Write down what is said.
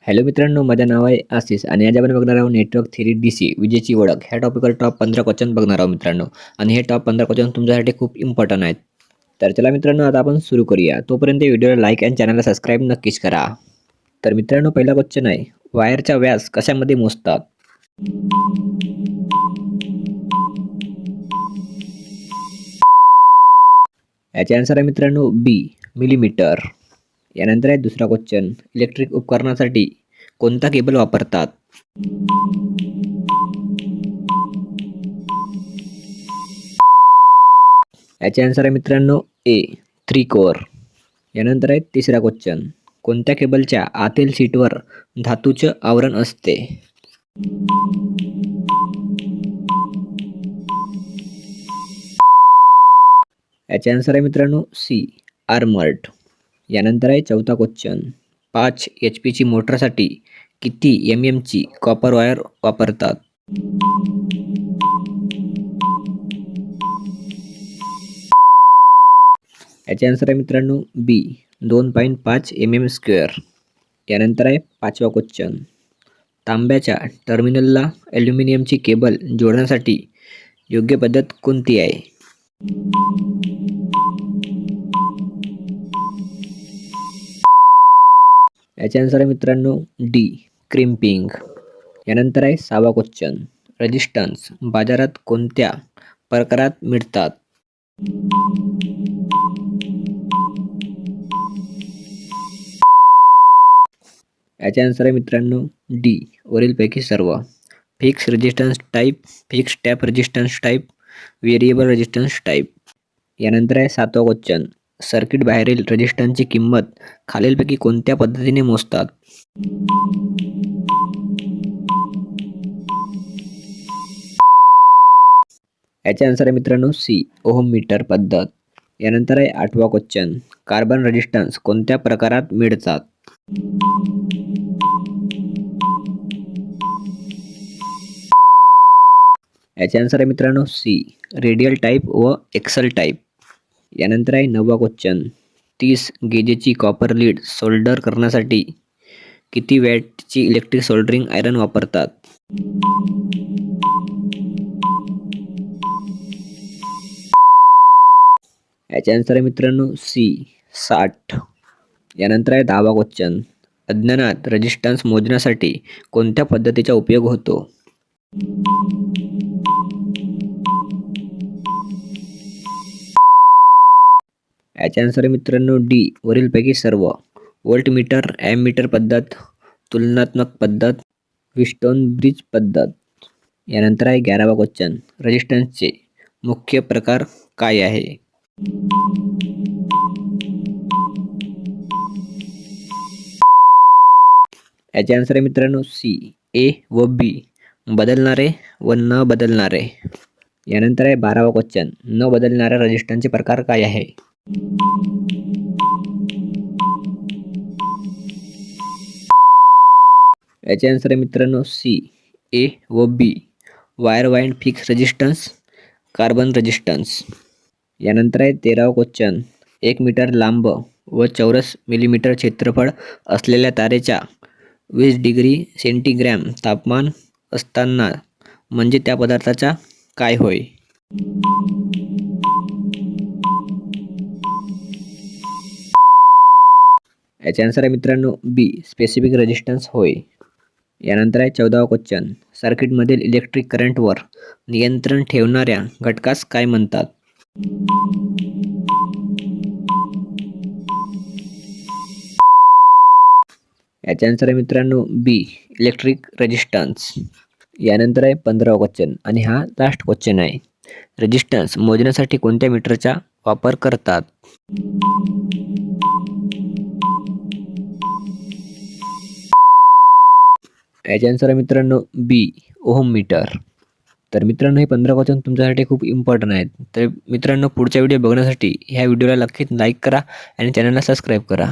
Hello मित्रांनो, माझं नाव आहे आशिष आणि आज आपण बघणार आहोत नेटवर्क थेरी DC विजेची ओळख ह्या टॉपिकवर टॉप 15 क्वेश्चन बघणार आहोत मित्रांनो. आणि हे टॉप 15 क्वेश्चन तुमच्यासाठी खूप इम्पॉर्टंट आहेत. तर चला मित्रांनो, आता आपण सुरू करूया. तोपर्यंत व्हिडिओला लाईक आणि चॅनलला सबस्क्राईब नक्कीच करा. तर मित्रांनो, पहिला क्वेश्चन आहे, वायरचा व्यास कशामध्ये मोजतात? याचे आन्सर आहे मित्रांनो बी, मिलीमीटर. यानंतर आहे दुसरा क्वेश्चन, इलेक्ट्रिक उपकरणासाठी कोणता केबल वापरतात? याचे आन्सर आहे मित्रांनो ए, 3 कोअर. यानंतर आहे तिसरा क्वेश्चन, कोणत्या केबलच्या आतील सीटवर धातूचे आवरण असते? याचे आन्सर आहे मित्रांनो सी, आर्मर्ड. यानंतर आहे चौथा क्वेश्चन, 5 HP ची मोटरसाठी किती mm ची कॉपर वायर वापरतात? याचे आन्सर आहे मित्रांनो बी, 2.5 mm². यानंतर आहे पाचवा क्वेश्चन, तांब्याच्या टर्मिनलला ॲल्युमिनियमची केबल जोडण्यासाठी योग्य पद्धत कोणती आहे? याचे आन्सर आहे मित्रांनो डी, क्रिम्पिंग. यानंतर आहे सहावा क्वेश्चन, रेजिस्टन्स बाजारात कोणत्या प्रकारात मिळतात? याचे आन्सर आहे मित्रांनो डी, वरीलपैकी सर्व. Fix resistance type, fix tap resistance type, variable resistance type. यानंतर आहे सातवा क्वेश्चन, सर्किट बाहेरील रेजिस्टन्सची किंमत खालीलपैकी कोणत्या पद्धतीने मोजतात? याचे आन्सर आहे मित्रांनो सी, ओहम मीटर पद्धत. यानंतर आहे आठवा क्वेश्चन, कार्बन रेजिस्टन्स कोणत्या प्रकारात मिळतात? याचे आन्सर आहे मित्रांनो सी, रेडियल टाईप व एक्सल टाईप. यानंतर आहे नववा क्वेश्चन, 30 गेजेची कॉपर लीड सोल्डर करण्यासाठी किती वॅटची इलेक्ट्रिक सोल्डरिंग आयरन वापरतात? याचे आन्सर आहे मित्रांनो सी, 60. यानंतर आहे 10वा क्वेश्चन, अज्ञानात रेजिस्टन्स मोजण्यासाठी कोणत्या पद्धतीचा उपयोग होतो? याचे आन्सर आहे मित्रांनो डी, वरीलपैकी सर्व. व्होल्टमीटर, ॲममीटर पद्धत, तुलनात्मक पद्धत, विस्टोन ब्रिज पद्धत. यानंतर आहे 11वा क्वेश्चन, रेजिस्टन्सचे मुख्य प्रकार काय आहे? याचे आन्सर आहे मित्रांनो सी, ए व बी, बदलणारे व न बदलणारे. यानंतर आहे 12वा क्वेश्चन, न बदलणाऱ्या रेजिस्टन्सचे प्रकार काय आहे? याचे आन्सर आहे मित्रांनो सी, ए व B, wire wind fix resistance, carbon resistance. यानंतर आहे 13वा क्वेश्चन, 1 मीटर लांब व चौरस मिलीमीटर क्षेत्रफळ असलेल्या तारेच्या 20 डिग्री सेंटीग्रॅम तापमान असताना म्हणजे त्या पदार्थाचा काय होय? याचे आन्सर आहे मित्रांनो बी, स्पेसिफिक रेजिस्टन्स होय. यानंतर आहे 14वा क्वेश्चन, सर्किटमधील इलेक्ट्रिक करंटवर नियंत्रण ठेवणाऱ्या घटकास काय म्हणतात? याचे आन्सर आहे मित्रांनो बी, इलेक्ट्रिक रेजिस्टन्स. यानंतर आहे 15वा क्वेश्चन आणि हा लास्ट क्वेश्चन आहे, रेजिस्टन्स मोजण्यासाठी कोणत्या मीटरचा वापर करतात? याचे आन्सर आहे मित्रांनो बी, ओहम मीटर. तर मित्रांनो, हे 15 क्वेश्चन तुमच्यासाठी खूप इम्पॉर्टंट आहेत. तर मित्रांनो, पुढचा व्हिडिओ बघण्यासाठी ह्या व्हिडिओला नक्कीच लाईक करा आणि चॅनलला सबस्क्राईब करा.